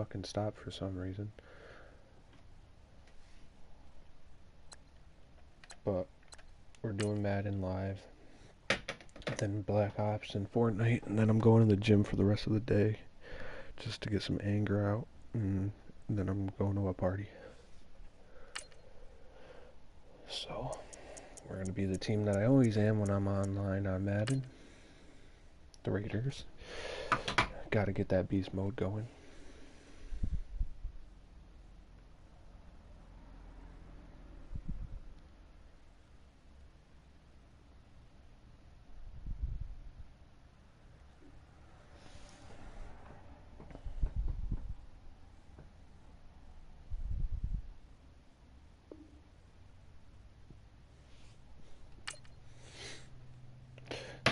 fucking stop for some reason. But we're doing Madden Live, then Black Ops and Fortnite, and then I'm going to the gym for the rest of the day just to get some anger out, and then I'm going to a party. So, we're going to be the team that I always am when I'm online on Madden. The Raiders. Gotta get that beast mode going.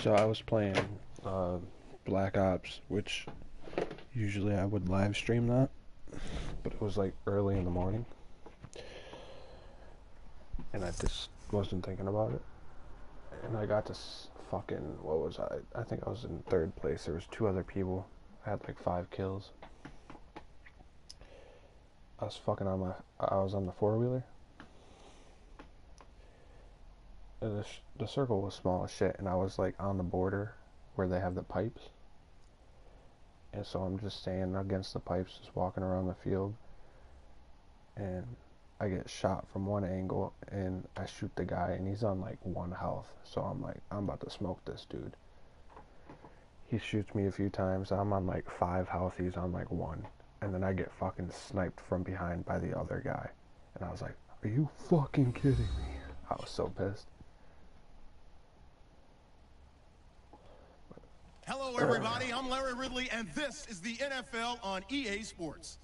So I was playing Black Ops, which usually I would live stream that, but it was like early in the morning, and I just wasn't thinking about it, and I got to fucking, what was I think I was in third place. There was 2 other people. I had like 5 kills. I was on the 4-wheeler, and the circle was small as shit, and I was like on the border where they have the pipes, and so I'm just standing against the pipes, just walking around the field, and I get shot from one angle, and I shoot the guy, and he's on like 1 health, so I'm like, I'm about to smoke this dude. He shoots me a few times, I'm on like 5 health, he's on like 1, and then I get fucking sniped from behind by the other guy, and I was like, are you fucking kidding me? I was so pissed. Hello everybody, I'm Larry Ridley, and this is the NFL on EA Sports.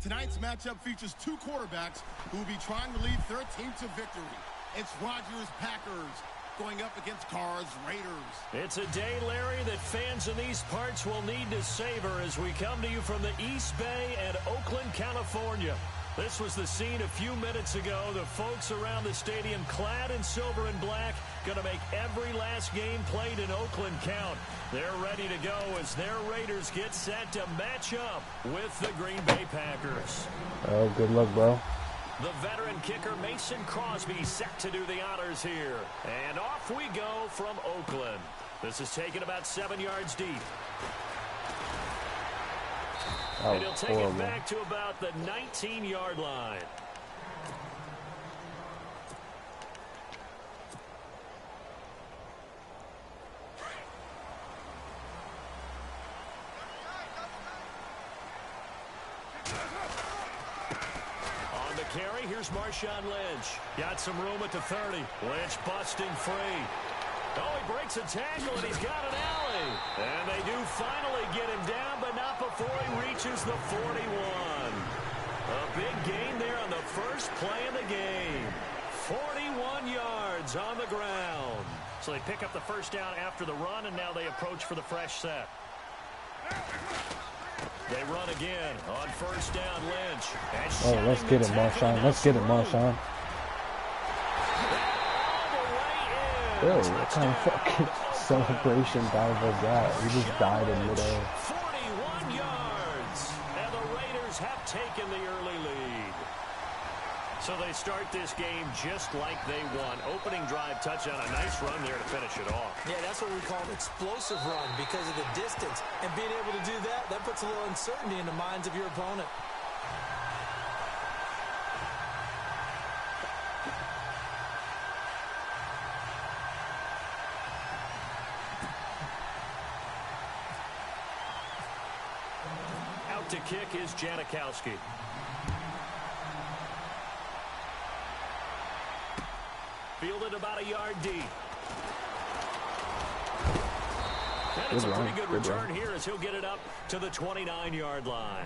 Tonight's matchup features 2 quarterbacks who will be trying to lead their team to victory. It's Rodgers Packers going up against Carr's Raiders. It's a day, Larry, that fans in these parts will need to savor as we come to you from the East Bay and Oakland, California. This was the scene a few minutes ago. The folks around the stadium clad in silver and black going to make every last game played in Oakland count. They're ready to go as their Raiders get set to match up with the Green Bay Packers. Oh, good luck, bro. The veteran kicker Mason Crosby set to do the honors here. And off we go from Oakland. This is taken about 7 yards deep. And he'll take it back to about the 19-yard line. On the carry, here's Marshawn Lynch. Got some room at the 30. Lynch busting free. Oh, he breaks a tackle, and he's got an alley. And they do finally get him down, but not before he reaches the 41. A big gain there on the first play of the game. 41 yards on the ground. So they pick up the first down after the run, and now they approach for the fresh set. They run again on first down, Lynch. Oh, let's get it, Marshawn. Let's get it, Marshawn. Bro, what kind of fucking celebration dive was that? We just died in midair. 41 yards, and the Raiders have taken the early lead. So they start this game just like they won. Opening drive touchdown, a nice run there to finish it off. Yeah, that's what we call an explosive run because of the distance. And being able to do that, that puts a little uncertainty in the minds of your opponent. To kick is Janikowski. Fielded about a yard deep. And it's a pretty good return here as he'll get it up to the 29-yard line.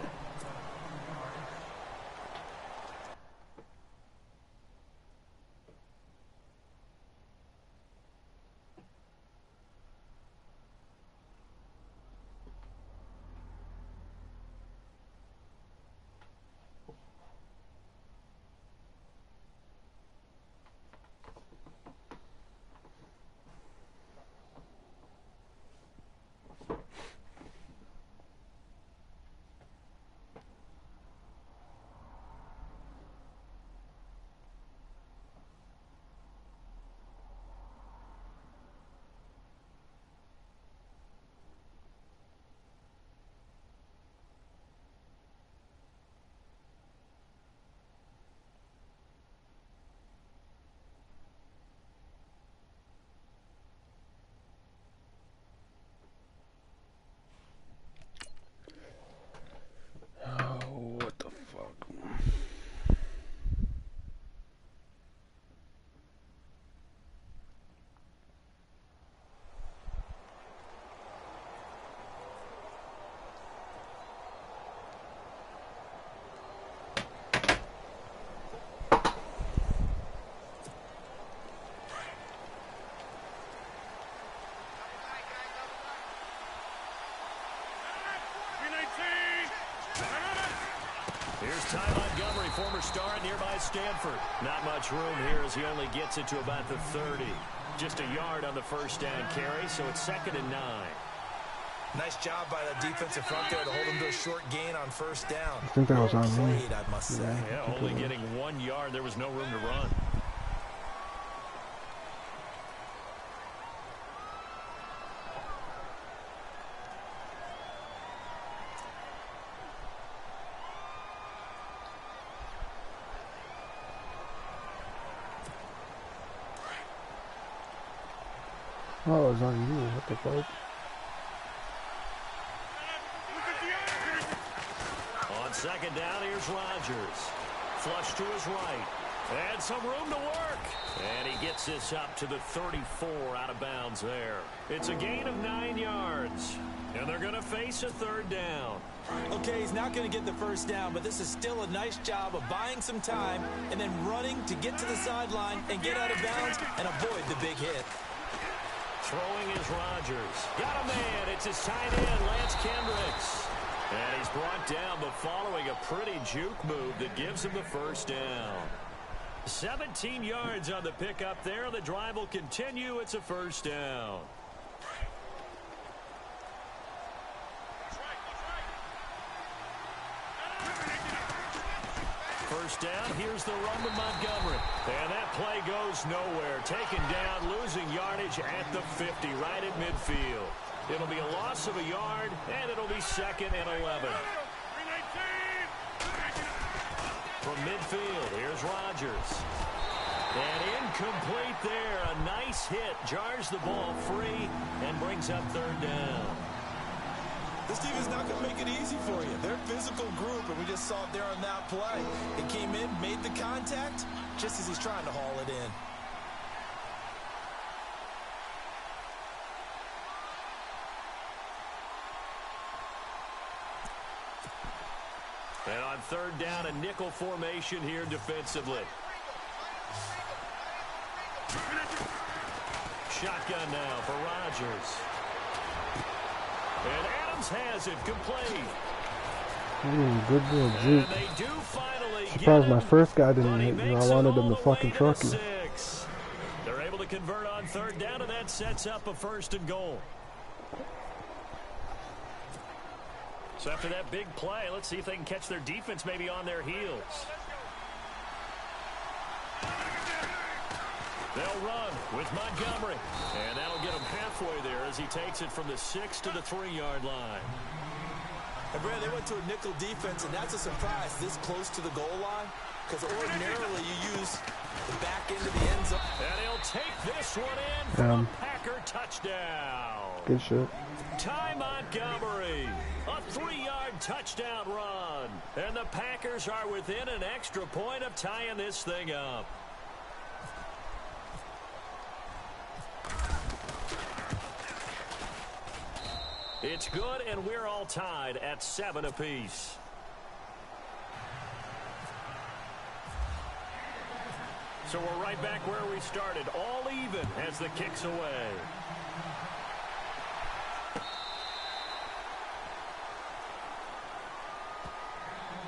Here's Ty Montgomery, former star at nearby Stanford. Not much room here as he only gets it to about the 30. Just a yard on the first down carry, so it's 2nd and 9. Nice job by the defensive front there to hold him to a short gain on first down. I think that was on me. Played, I must say. Yeah, only getting 1 yard. There was no room to run. Oh, it was on you. What the fuck? On 2nd down, here's Rodgers. Flush to his right. And some room to work. And he gets this up to the 34 out of bounds there. It's a gain of 9 yards. And they're going to face a 3rd down. Okay, he's not going to get the first down, but this is still a nice job of buying some time and then running to get to the sideline and get out of bounds and avoid the big hit. Throwing is Rodgers. Got a man. It's his tight end, Lance Kendricks. And he's brought down, but following a pretty juke move that gives him the first down. 17 yards on the pickup there. The drive will continue. It's a first down. First down, here's the run to Montgomery. And that play goes nowhere. Taken down, losing yardage at the 50, right at midfield. It'll be a loss of a yard, and it'll be 2nd and 11. From midfield, here's Rodgers. And incomplete there. A nice hit. Jars the ball free and brings up 3rd down. This team is not going to make it easy for you. They're a physical group, and we just saw it there on that play. It came in, made the contact, just as he's trying to haul it in. And on 3rd down, a nickel formation here defensively. Shotgun now for Rodgers. And Adams has it complete. Good little juke. And they do finally Surprised my first guy didn't hit me. I wanted him to fucking truck me. They're able to convert on 3rd down, and that sets up a 1st and goal. So after that big play, let's see if they can catch their defense maybe on their heels. They'll run with Montgomery. And that'll get him halfway there as he takes it from the 6 to the 3-yard line. And Brad, they went to a nickel defense, and that's a surprise this close to the goal line, because ordinarily you use the back end of the end zone. And he'll take this one in for a Packer touchdown. Good shit. Ty Montgomery, a 3-yard touchdown run. And the Packers are within an extra point of tying this thing up. It's good, and we're all tied at 7 apiece. So we're right back where we started, all even as the kick's away.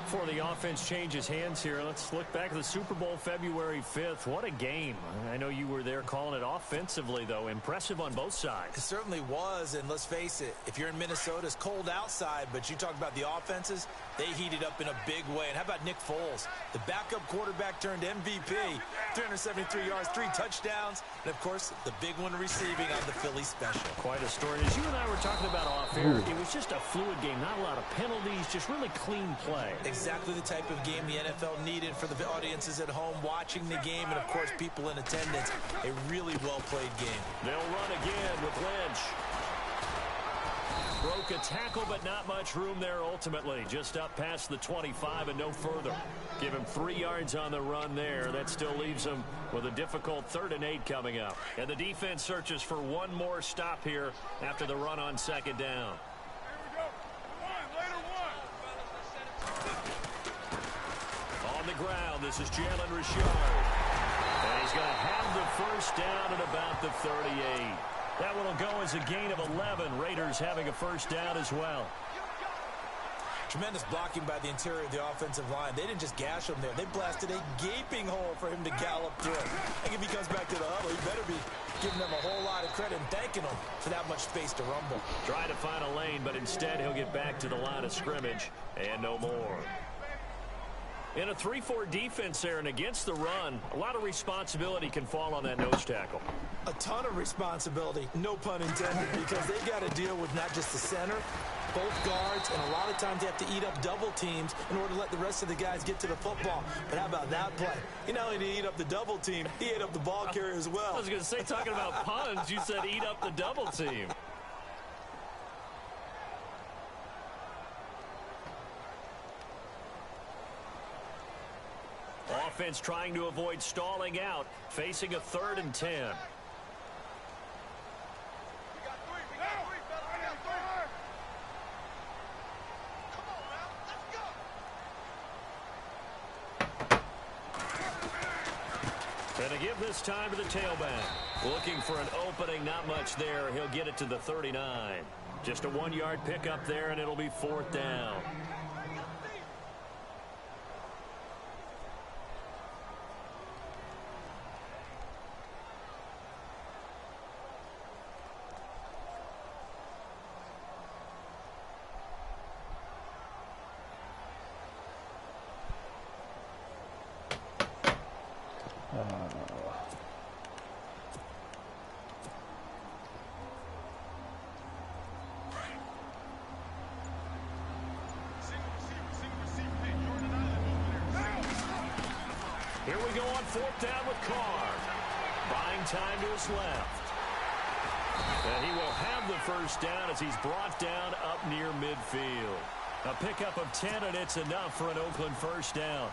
Before the offense changes hands here, let's look back at the Super Bowl February 5th. What a game. I know you were there calling it offensively, though. Impressive on both sides. It certainly was, and let's face it, if you're in Minnesota, it's cold outside, but you talk about the offenses, they heated up in a big way. And how about Nick Foles, the backup quarterback turned MVP, 373 yards, 3 touchdowns, and, of course, the big one receiving on the Philly special. Quite a story. As you and I were talking about off air, it was just a fluid game, not a lot of penalties, just really clean play. Exactly the type of game the NFL needed for the audiences at home watching the game and, of course, people in attendance. A really well-played game. They'll run again with Lynch. Broke a tackle, but not much room there ultimately. Just up past the 25 and no further. Give him 3 yards on the run there. That still leaves him with a difficult 3rd and 8 coming up. And the defense searches for one more stop here after the run on 2nd down. On the ground, this is Jalen Richard. And he's going to have the first down at about the 38. That one will go as a gain of 11. Raiders having a first down as well. Tremendous blocking by the interior of the offensive line. They didn't just gash him there. They blasted a gaping hole for him to gallop through. I think if he comes back to the huddle, he better be giving them a whole lot of credit and thanking them for that much space to rumble. Try to find a lane, but instead he'll get back to the line of scrimmage and no more. In a 3-4 defense there and against the run, a lot of responsibility can fall on that nose tackle. A ton of responsibility, no pun intended, because they've got to deal with not just the center, both guards, and a lot of times they have to eat up double teams in order to let the rest of the guys get to the football. But how about that play? He not only did he eat up the double team, he ate up the ball carrier as well. I was going to say, talking about puns, you said eat up the double team. Offense trying to avoid stalling out, facing a 3rd and 10. Gonna give this time to the tailback. Looking for an opening, not much there. He'll get it to the 39. Just a 1-yard pickup there, and it'll be 4th down. Here we go on 4th down with Carr. Buying time to his left. And he will have the 1st down as he's brought down up near midfield. A pickup of 10, and it's enough for an Oakland 1st down.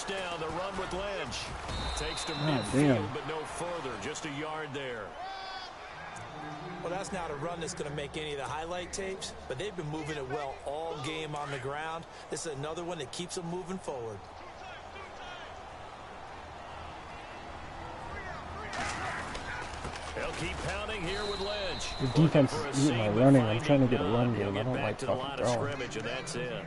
Down the run with Lynch. Takes to midfield, but no further. Just a yard there. Well, that's not a run that's going to make any of the highlight tapes, but they've been moving it well all game on the ground. This is another one that keeps them moving forward. They'll keep pounding here with Lynch. The defense is eating my running. I'm trying to get a run game. I don't like fucking throwing. And that's it.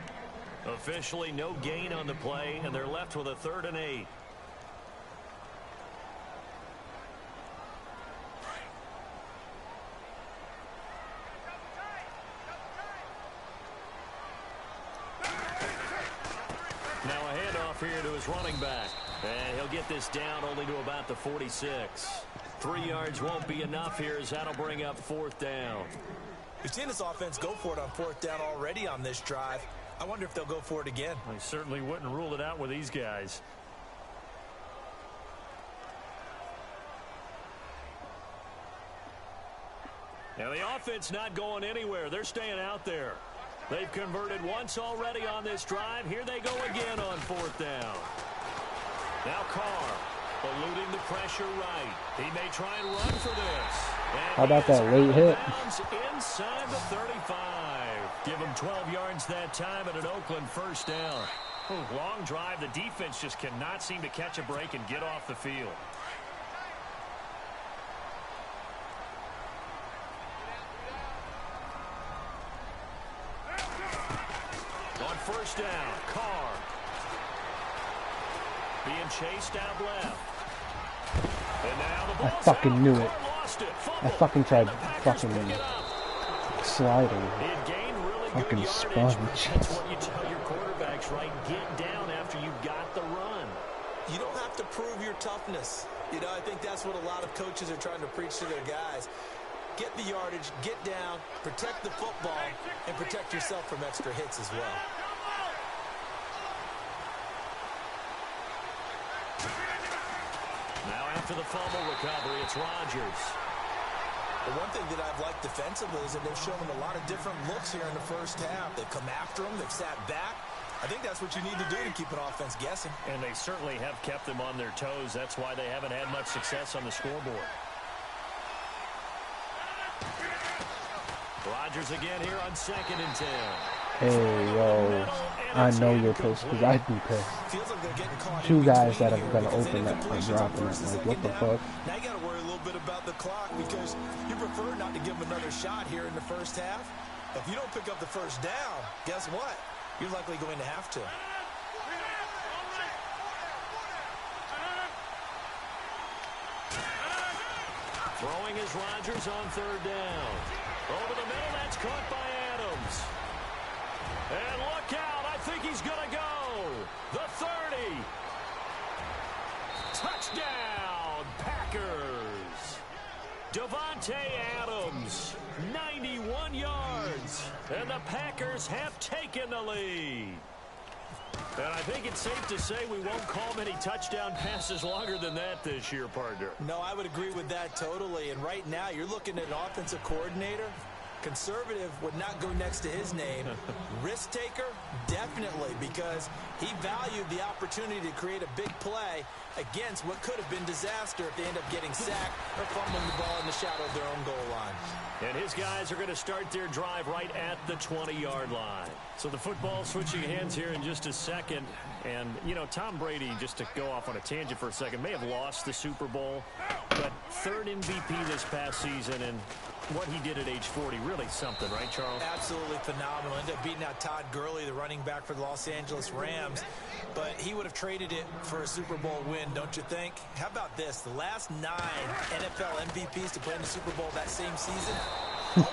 Officially no gain on the play, and they're left with a 3rd and 8. Now a handoff here to his running back. And he'll get this down only to about the 46. 3 yards won't be enough here as that'll bring up 4th down. We've seen this offense go for it on 4th down already on this drive. I wonder if they'll go for it again. I certainly wouldn't rule it out with these guys. Now the offense not going anywhere. They're staying out there. They've converted once already on this drive. Here they go again on 4th down. Now Carr eluding the pressure right. He may try and run for this. And how about that late hit? Inside the 35. Give him 12 yards that time and an Oakland 1st down. Long drive. The defense just cannot seem to catch a break and get off the field. On 1st down, Carr. Being chased out left. And now the ball's I fucking knew it. I fucking tried fucking sliding. Fucking sponge. That's what you tell your quarterbacks, right? Get down after you got the run. You don't have to prove your toughness. You know, I think that's what a lot of coaches are trying to preach to their guys. Get the yardage, get down, protect the football, and protect yourself from extra hits as well. Now after the fumble recovery, it's Rodgers. The one thing that I've liked defensively is that they've shown them a lot of different looks here in the 1st half. They've come after them. They've sat back. I think that's what you need to do to keep an offense guessing. And they certainly have kept them on their toes. That's why they haven't had much success on the scoreboard. Rodgers again here on 2nd and 10. Hey, yo, I know you're pissed because I'd be pissed. Two guys that have been open that are dropping it. Like, what the fuck? Now you got to worry a little bit about the clock because you prefer not to give them another shot here in the first half. If you don't pick up the first down, guess what? You're likely going to have to. Throwing is Rodgers on 3rd down. Over the middle, that's caught by Adams. And look out, I think he's going to go. The 30. Touchdown, Packers. Davante Adams, 91 yards. And the Packers have taken the lead. And I think it's safe to say we won't call many touchdown passes longer than that this year, partner. No, I would agree with that totally. And right now, you're looking at an offensive coordinator. Conservative would not go next to his name. Risk taker, definitely, because he valued the opportunity to create a big play against what could have been disaster if they end up getting sacked or fumbling the ball in the shadow of their own goal line. And his guys are going to start their drive right at the 20-yard line. So the football switching hands here in just a second. And, you know, Tom Brady, just to go off on a tangent for a second, may have lost the Super Bowl, but 3rd MVP this past season, and what he did at age 40, really something, right, Charles? Absolutely phenomenal. Ended up beating out Todd Gurley, the running back for the Los Angeles Rams. But he would have traded it for a Super Bowl win, don't you think? How about this? The last 9 NFL MVPs to play in the Super Bowl that same season, 0-9.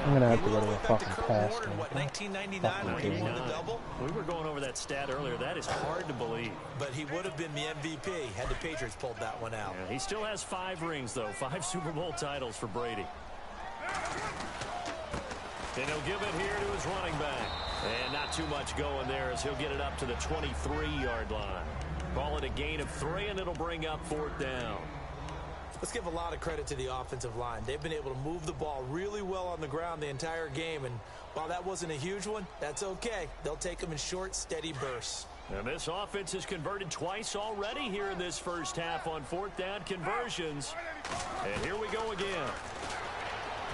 I'm going to have to go to a fucking pass. What, 1999 when he won the double? We were going over that stat earlier. That is hard to believe. But he would have been the MVP had the Patriots pulled that one out. Yeah, he still has 5 rings, though. 5 Super Bowl titles for Brady. And he'll give it here to his running back. And not too much going there as he'll get it up to the 23-yard line. Call it a gain of 3, and it'll bring up 4th down. Let's give a lot of credit to the offensive line. They've been able to move the ball really well on the ground the entire game. And while that wasn't a huge one, that's okay. They'll take them in short, steady bursts. And this offense has converted twice already here in this first half on 4th down conversions. And here we go again.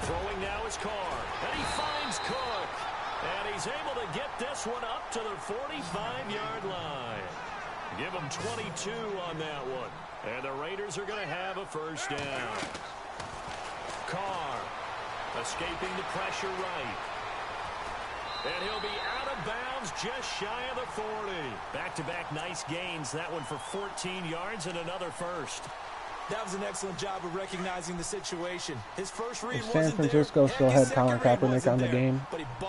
Throwing now is Carr. And he finds Cook. And he's able to get this one up to the 45-yard line. Give him 22 on that one. And the Raiders are going to have a first down. Carr escaping the pressure right. And he'll be out of bounds just shy of the 40. Back-to-back nice gains. That one for 14 yards and another first. That was an excellent job of recognizing the situation. His first read If San Francisco still had Colin Kaepernick on the game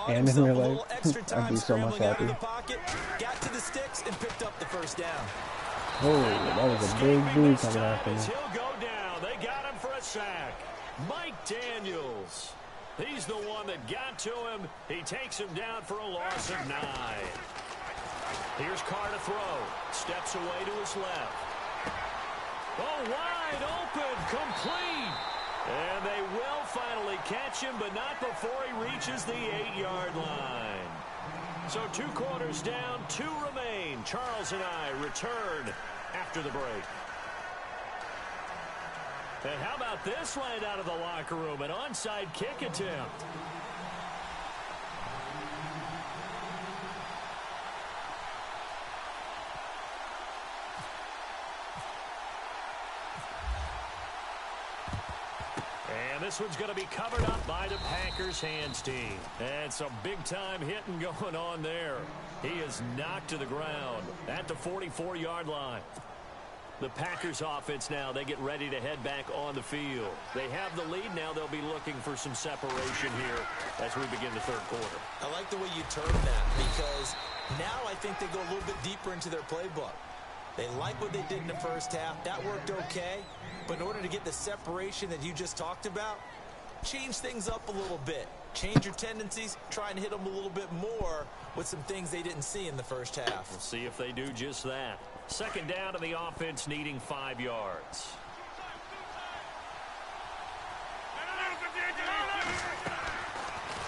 and in real life, I'd be so much happier. Got to the sticks and picked up the first down. Oh, that was a big dude coming after me. He'll go down. They got him for a sack. Mike Daniels. He's the one that got to him. He takes him down for a loss of 9. Here's Carr to throw. Steps away to his left. Oh, wide open, complete. And they will finally catch him, but not before he reaches the 8-yard line. So 2 quarters down, 2 remain. Charles and I return after the break. And how about this right out of the locker room? An onside kick attempt. And this one's going to be covered up by the Packers hands team. And some big-time hitting going on there. He is knocked to the ground at the 44-yard line. The Packers offense now, they get ready to head back on the field. They have the lead now. They'll be looking for some separation here as we begin the third quarter. I like the way you term that because now I think they go a little bit deeper into their playbook. They like what they did in the first half. That worked okay. But in order to get the separation that you just talked about, change things up a little bit. Change your tendencies. Try and hit them a little bit more with some things they didn't see in the first half. We'll see if they do just that. Second down to the offense needing 5 yards.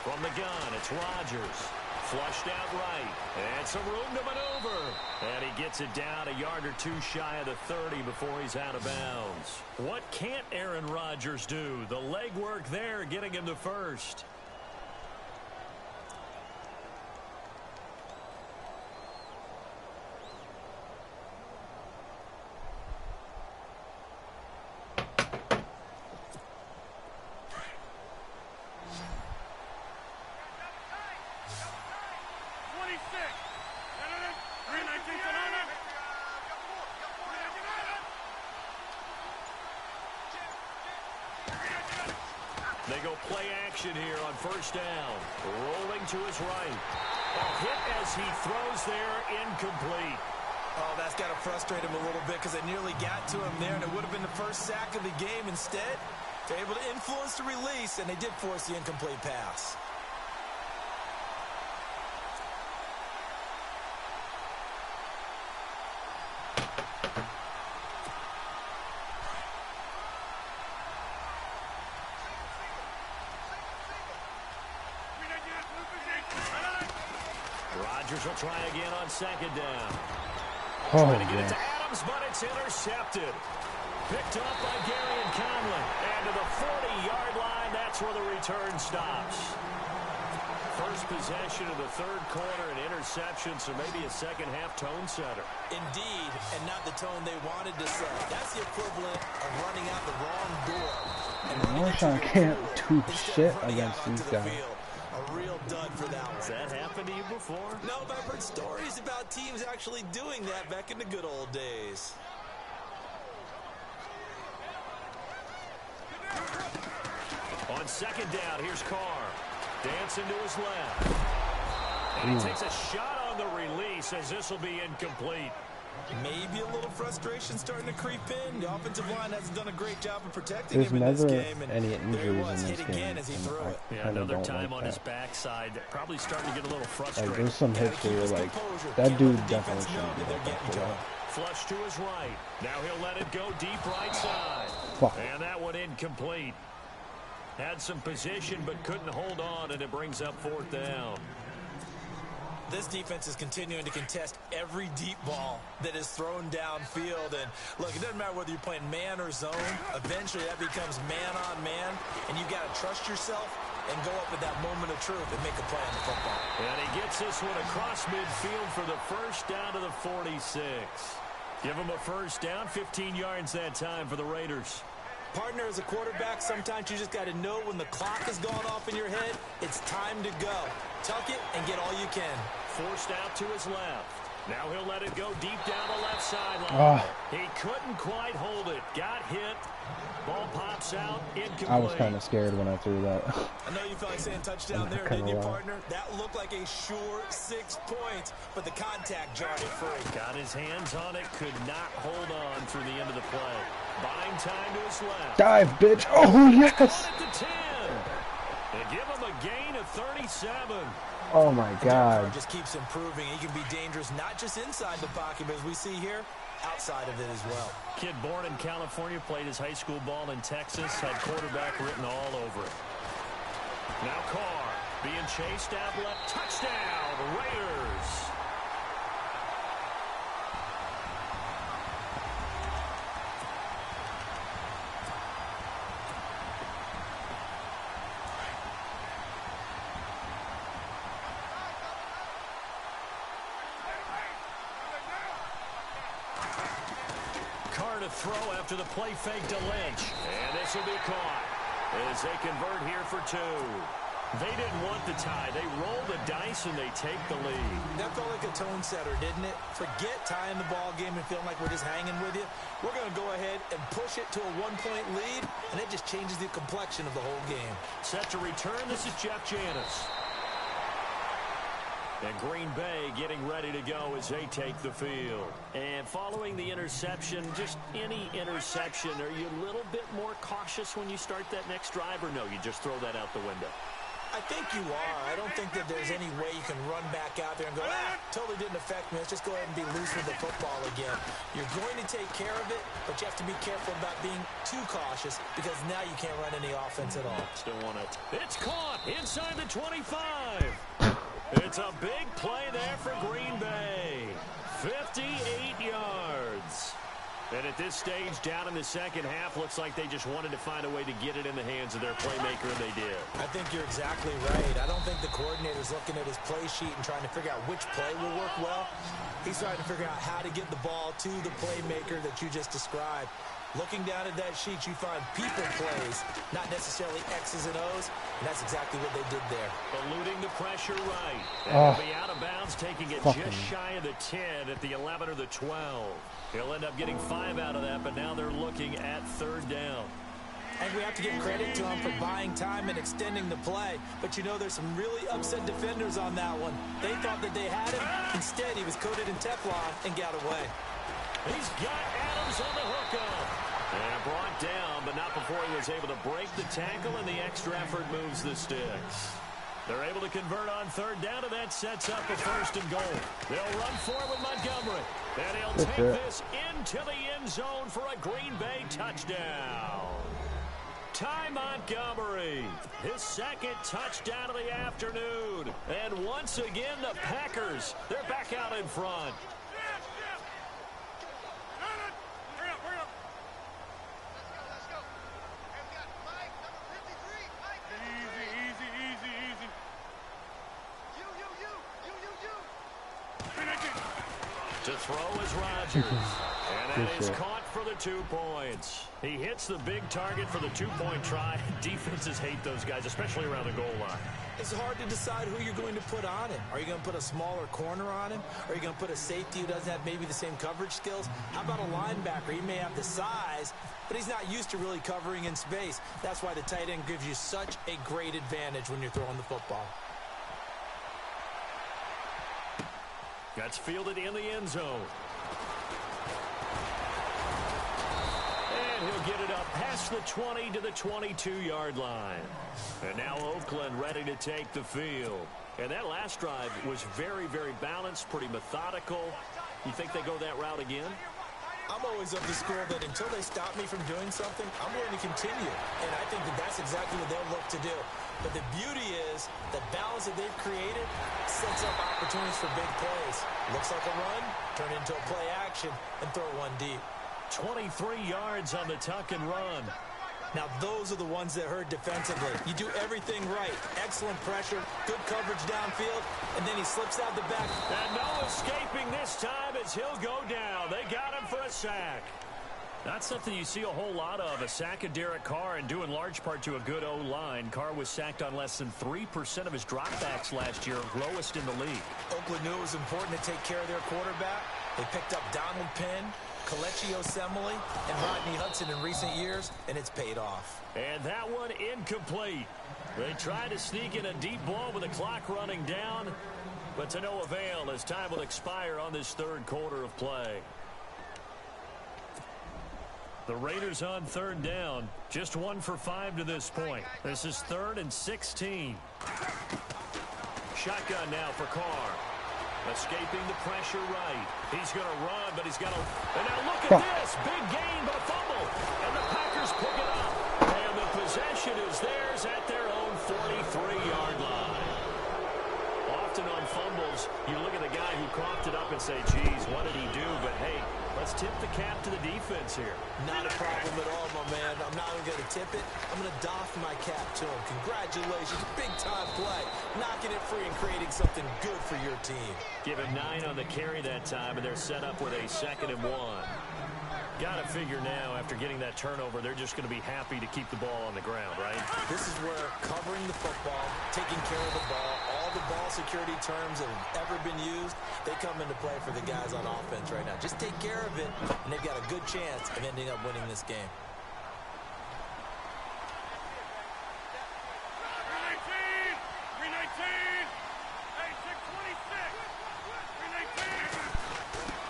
From the gun, it's Rodgers. Flushed out right. And some room to maneuver. And he gets it down a yard or 2 shy of the 30 before he's out of bounds. What can't Aaron Rodgers do? The legwork there getting him to first. They go play action here on first down. Rolling to his right. Oh, hit as he throws there, incomplete. Oh, that's got to frustrate him a little bit because they nearly got to him there, and it would have been the first sack of the game. Instead, they're able to influence the release, and they did force the incomplete pass. Rodgers will try again on second down. Oh, Trying to get it yeah. to Adams, but it's intercepted. Picked up by Gary and Conley. And to the 40-yard line, that's where the return stops. First possession of the third quarter, an interception, so maybe a second-half tone setter. Indeed, and not the tone they wanted to set. That's the equivalent of running out the wrong door. Marshawn can't do shit against these guys. A real dud for that one. Has that happened to you before? No, but I've heard stories about teams actually doing that back in the good old days. On second down, here's Carr. Dancing to his left. And he takes a shot on the release as this will be incomplete. Maybe a little frustration starting to creep in. The offensive line hasn't done a great job of protecting There's him in this never game. And any there he injuries was, in this hit game. again as he threw it. Yeah, another time on his backside. Probably starting to get a little frustrated. Like, there's some hits where you're like, Composure. that Can't dude let the definitely defense know shouldn't be that they're like getting that. to him. Flush to his right. Now he'll let it go deep right side. Fuck. And that one incomplete. Had some position but couldn't hold on, and it brings up fourth down. This defense is continuing to contest every deep ball that is thrown downfield. And look, it doesn't matter whether you're playing man or zone. Eventually that becomes man on man, and you've got to trust yourself and go up at that moment of truth and make a play on the football. And he gets this one across midfield for the first down to the 46. Give him a first down, 15 yards that time for the Raiders. Partner, as a quarterback, sometimes you just got to know when the clock has gone off in your head, it's time to go. Tuck it and get all you can. Forced out to his left. Now he'll let it go deep down the left sideline. Oh. He couldn't quite hold it. Got hit. Ball pops out. Incomplete. I was kind of scared when I threw that. I know you felt like saying touchdown there, didn't you, partner? That looked like a sure 6 points, but the contact jarred it free. Got his hands on it. Could not hold on through the end of the play. Buying time to his left. Dive, bitch. Oh, yes. At the 10. And give him a gain of 37. Oh, my God. Just keeps improving. He can be dangerous not just inside the pocket, but as we see here, outside of it as well. Kid born in California, played his high school ball in Texas, had quarterback written all over it. Now Carr being chased out left. Touchdown, Raiders. Carr to throw after the play fake to Lynch. And this will be caught as they convert here for 2. They didn't want the tie. They roll the dice and they take the lead. That felt like a tone setter, didn't it? Forget tying the ball game and feeling like we're just hanging with you. We're going to go ahead and push it to a 1-point lead, and it just changes the complexion of the whole game. Set to return. This is Jeff Janis. And Green Bay getting ready to go as they take the field. And following the interception, just any interception, are you a little bit more cautious when you start that next drive, or no, you just throw that out the window? I think you are. I don't think that there's any way you can run back out there and go, totally didn't affect me. Let's just go ahead and be loose with the football again. You're going to take care of it, but you have to be careful about being too cautious because now you can't run any offense at all. Still want it. It's caught inside the 25. It's a big play there for Green Bay. 58 yards. And at this stage, down in the second half, looks like they just wanted to find a way to get it in the hands of their playmaker, and they did. I think you're exactly right. I don't think the coordinator's looking at his play sheet and trying to figure out which play will work well. He's trying to figure out how to get the ball to the playmaker that you just described. Looking down at that sheet, you find people plays, not necessarily X's and O's, and that's exactly what they did there. Eluding the pressure right. And he'll be out of bounds, taking it just shy of the 10 at the 11 or the 12. He'll end up getting 5 out of that, but now they're looking at third down. And we have to give credit to him for buying time and extending the play. But you know, there's some really upset defenders on that one. They thought that they had him. Instead, he was coated in Teflon and got away. He's got Adams on the hookup. And brought down, but not before he was able to break the tackle, and the extra effort moves the sticks. They're able to convert on third down, and that sets up a 1st and goal. They'll run forward with Montgomery. And he'll take this into the end zone for a Green Bay touchdown. Ty Montgomery, his 2nd touchdown of the afternoon. And once again, the Packers, they're back out in front. To throw is Rodgers. And that is caught for the 2 points. He hits the big target for the 2-point try. Defenses hate those guys, especially around the goal line. It's hard to decide who you're going to put on him. Are you going to put a smaller corner on him? Are you going to put a safety who doesn't have maybe the same coverage skills? How about a linebacker? He may have the size, but he's not used to really covering in space. That's why the tight end gives you such a great advantage when you're throwing the football. That's fielded in the end zone. And he'll get it up past the 20 to the 22-yard line. And now Oakland ready to take the field. And that last drive was very, very balanced, pretty methodical. You think they go that route again? I'm always of the school that until they stop me from doing something, I'm willing to continue. And I think that that's exactly what they'll look to do. But the beauty is the balance that they've created sets up opportunities for big plays. Looks like a run, turn into a play action, and throw one deep. 23 yards on the tuck and run. Now, those are the ones that hurt defensively. You do everything right. Excellent pressure, good coverage downfield, and then he slips out the back. And no escaping this time as he'll go down. They got him for a sack. Not something you see a whole lot of, a sack of Derek Carr, and due in large part to a good O-line. Carr was sacked on less than 3% of his dropbacks last year, lowest in the league. Oakland knew it was important to take care of their quarterback. They picked up Donald Penn, Kelechi Osemele, and Rodney Hudson in recent years, and it's paid off. And that one incomplete. They tried to sneak in a deep ball with the clock running down, but to no avail as time will expire on this 3rd quarter of play. The Raiders on 3rd down, just 1 for 5 to this point. This is 3rd and 16. Shotgun now for Carr. Escaping the pressure right. He's going to run, but he's got to... And now look at this. Big gain, but a fumble. And the Packers pick it up. And the possession is theirs at their own 43-yard line. Often on fumbles, you look at the guy who coughed it up and say, geez, what did he do? But, hey, let's tip the cap to the defense here. Not a problem at all, my man. I'm not even going to tip it. I'm going to doff my cap to him. Congratulations. Big-time play. Knocking it free and creating something good for your team. Give him 9 on the carry that time, and they're set up with a 2nd and 1. Got to figure now, after getting that turnover, they're just going to be happy to keep the ball on the ground, right? This is where covering the football, taking care of the ball, all the ball security terms that have ever been used, they come into play for the guys on offense right now. Just take care of it, and they've got a good chance of ending up winning this game.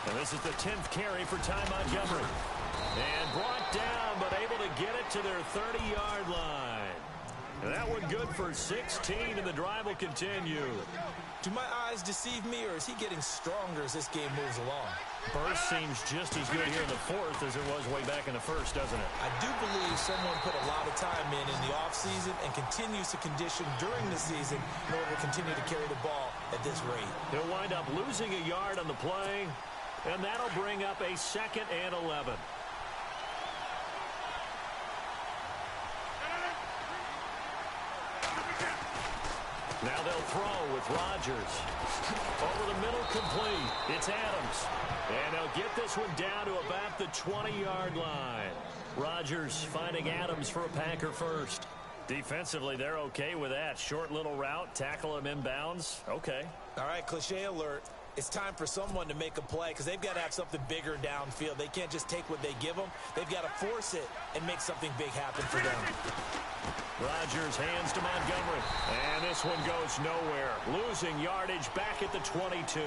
And this is the 10th carry for Ty Montgomery. And brought down, but able to get it to their 30-yard line. And that one good for 16, and the drive will continue. Do my eyes deceive me, or is he getting stronger as this game moves along? Burst seems just as good here in the 4th as it was way back in the 1st, doesn't it? I do believe someone put a lot of time in the offseason and continues to condition during the season in order to continue to carry the ball at this rate. He'll wind up losing a yard on the play, and that'll bring up a 2nd and 11. Now they'll throw with Rodgers. Over the middle, complete. It's Adams. And they'll get this one down to about the 20-yard line. Rodgers finding Adams for a Packer first. Defensively, they're okay with that. Short little route, tackle him inbounds. Okay. All right, cliche alert. It's time for someone to make a play because they've got to have something bigger downfield. They can't just take what they give them. They've got to force it and make something big happen for them. Rodgers hands to Montgomery. And this one goes nowhere. Losing yardage back at the 22.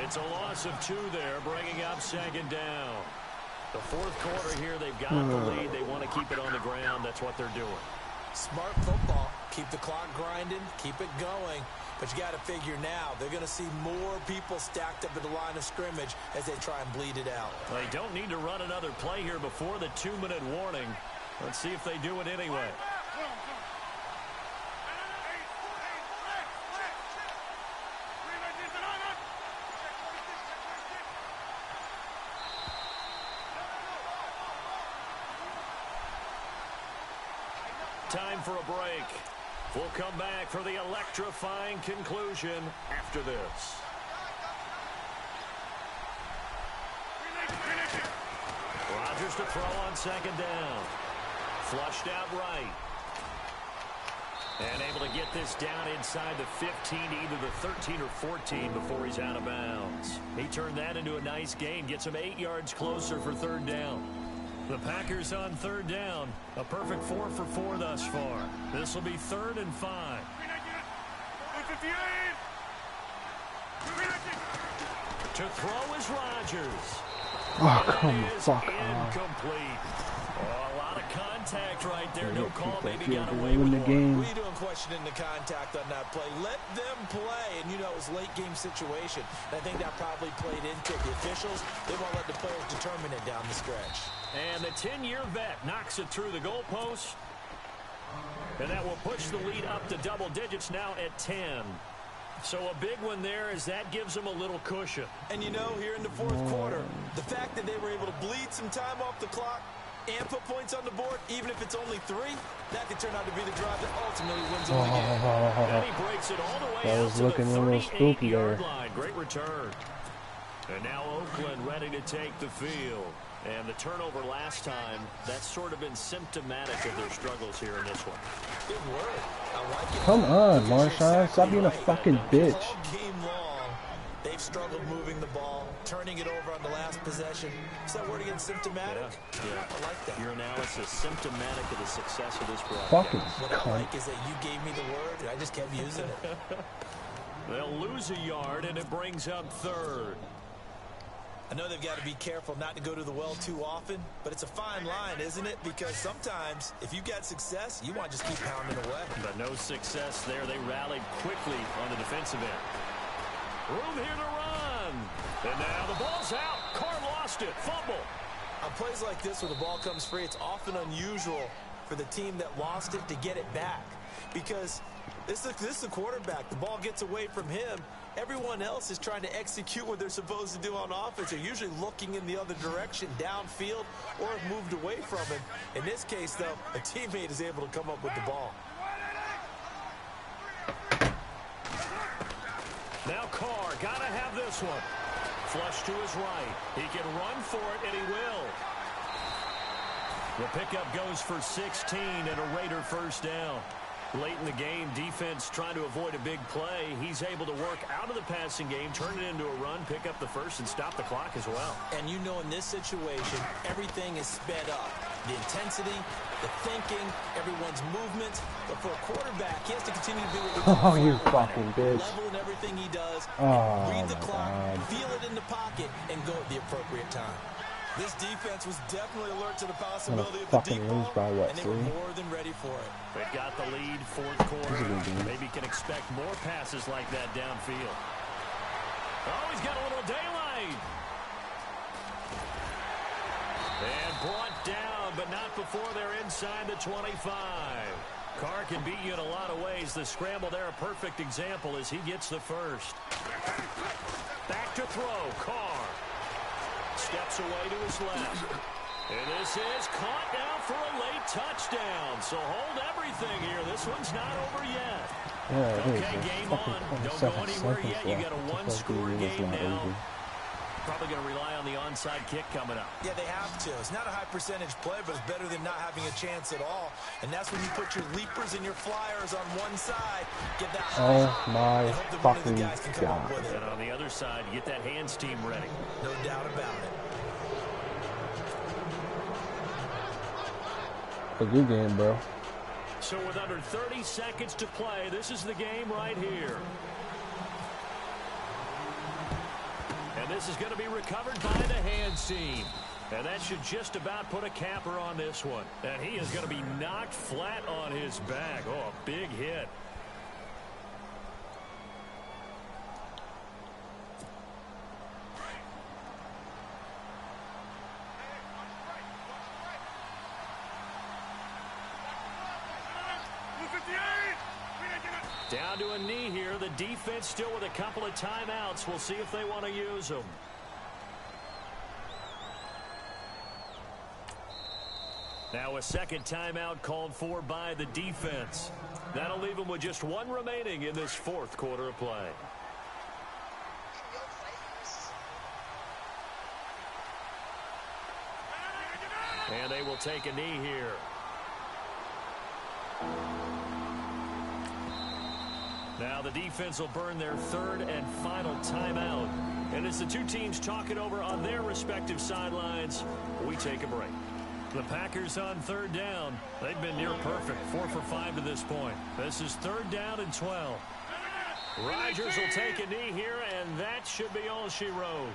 It's a loss of 2 there, bringing up second down. The fourth quarter here, they've got the lead. They want to keep it on the ground. That's what they're doing. Smart football. Keep the clock grinding. Keep it going. But you got to figure now, they're going to see more people stacked up at the line of scrimmage as they try and bleed it out. They don't need to run another play here before the 2-minute warning. Let's see if they do it anyway. Time for a break. We'll come back for the electrifying conclusion after this. Rodgers to throw on second down. Flushed out right. And able to get this down inside the 15, either the 13 or 14 before he's out of bounds. He turned that into a nice gain, gets him 8 yards closer for third down. The Packers on third down. A perfect 4 for 4 thus far. This will be 3rd and 5. To throw is Rodgers. Oh, come fuck on. Incomplete. Oh, a lot of contact right there. No call. Maybe got They're away with the one. game. What are you doing questioning the contact on that play? Let them play. And, you know, it was a late-game situation. And I think that probably played into the officials. They won't let the players determine it down the stretch. And the 10-year vet knocks it through the goalpost. And that will push the lead up to double digits now at 10. So a big one there as that gives them a little cushion. And, you know, here in the fourth quarter, the fact that they were able to bleed some time off the clock and put points on the board, even if it's only 3, that could turn out to be the drive that ultimately wins them the game. And he breaks it all the way That out was to looking the a little spooky there. 38-yard line. Great return. And now Oakland ready to take the field. And the turnover last time, that's sort of been symptomatic of their struggles here in this one. Good word. I like it. Come on, Marshawn. Stop being a fucking bitch. All game long, they've struggled moving the ball, turning it over on the last possession. Is that word again, symptomatic? Yeah. I like that. Your analysis, symptomatic of the success of this Fucking broadcast. What I like is that you gave me the word, and I just kept using it. They'll lose a yard, and it brings up 3rd. I know they've got to be careful not to go to the well too often, but it's a fine line, isn't it? Because sometimes, if you've got success, you want to just keep pounding away. But no success there. They rallied quickly on the defensive end. Room here to run. And now the ball's out. Carr lost it. Fumble. On plays like this where the ball comes free, it's often unusual for the team that lost it to get it back. Because this is the quarterback. The ball gets away from him. Everyone else is trying to execute what they're supposed to do on offense. They're usually looking in the other direction, downfield, or have moved away from him. In this case, though, a teammate is able to come up with the ball. Now Carr, gotta have this one. Flush to his right. He can run for it, and he will. The pickup goes for 16 and a Raider first down. Late in the game, defense trying to avoid a big play. He's able to work out of the passing game, turn it into a run, pick up the first, and stop the clock as well. And you know in this situation, everything is sped up. The intensity, the thinking, everyone's movement. But for a quarterback, he has to continue to do what Oh, you fucking bitch. level in everything he does, Oh, read the my clock, God. feel it in the pocket, and go at the appropriate time. This defense was definitely alert to the possibility of the fucking deep lose ball, by what, and they were 3? more than ready for it. They've got the lead, fourth quarter. Maybe can expect more passes like that downfield. Oh, he's got a little daylight. And brought down, but not before they're inside the 25. Carr can beat you in a lot of ways. The scramble there, a perfect example as he gets the first. Back to throw, Carr. Steps away to his left. And this is caught down for a late touchdown. So hold everything here. This one's not over yet. Yeah, it Okay, is. game Fucking on. Don't 27 go anywhere seconds yet. You left. got a The fucking one-score game is game not now. over. Probably going to rely on the onside kick coming up. Yeah, they have to. It's not a high percentage play, but it's better than not having a chance at all. And that's when you put your leapers and your flyers on one side. Get that high. Oh my fucking God. And on the other side, get that hands team ready. No doubt about it. A good game, bro. So with under 30 seconds to play, this is the game right here. And this is going to be recovered by the hands team. And that should just about put a capper on this one. And he is going to be knocked flat on his back. Oh, a big hit. Down to a knee here. The defense still with a couple of timeouts. We'll see if they want to use them. Now a second timeout called for by the defense. That'll leave them with just one remaining in this fourth quarter of play. And they will take a knee here. Now the defense will burn their third and final timeout. And as the two teams talk it over on their respective sidelines, we take a break. The Packers on third down. They've been near perfect, 4 for 5 to this point. This is third down and 12. Rodgers will take a knee here, and that should be all she wrote.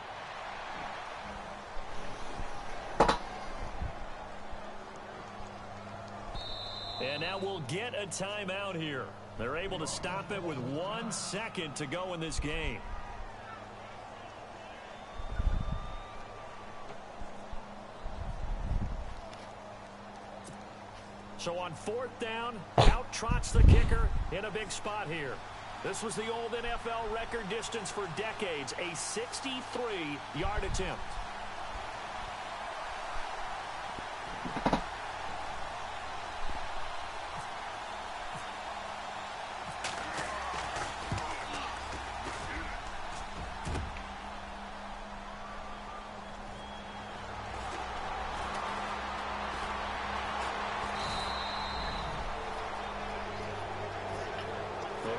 And now we'll get a timeout here. They're able to stop it with 1 second to go in this game. So on fourth down, out trots the kicker in a big spot here. This was the old NFL record distance for decades, a 63-yard attempt.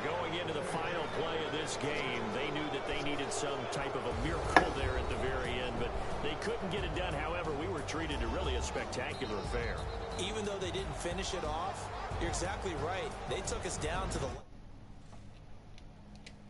Going into the final play of this game, they knew that they needed some type of a miracle there at the very end, but they couldn't get it done. However, we were treated to really a spectacular affair. Even though they didn't finish it off, you're exactly right. They took us down to the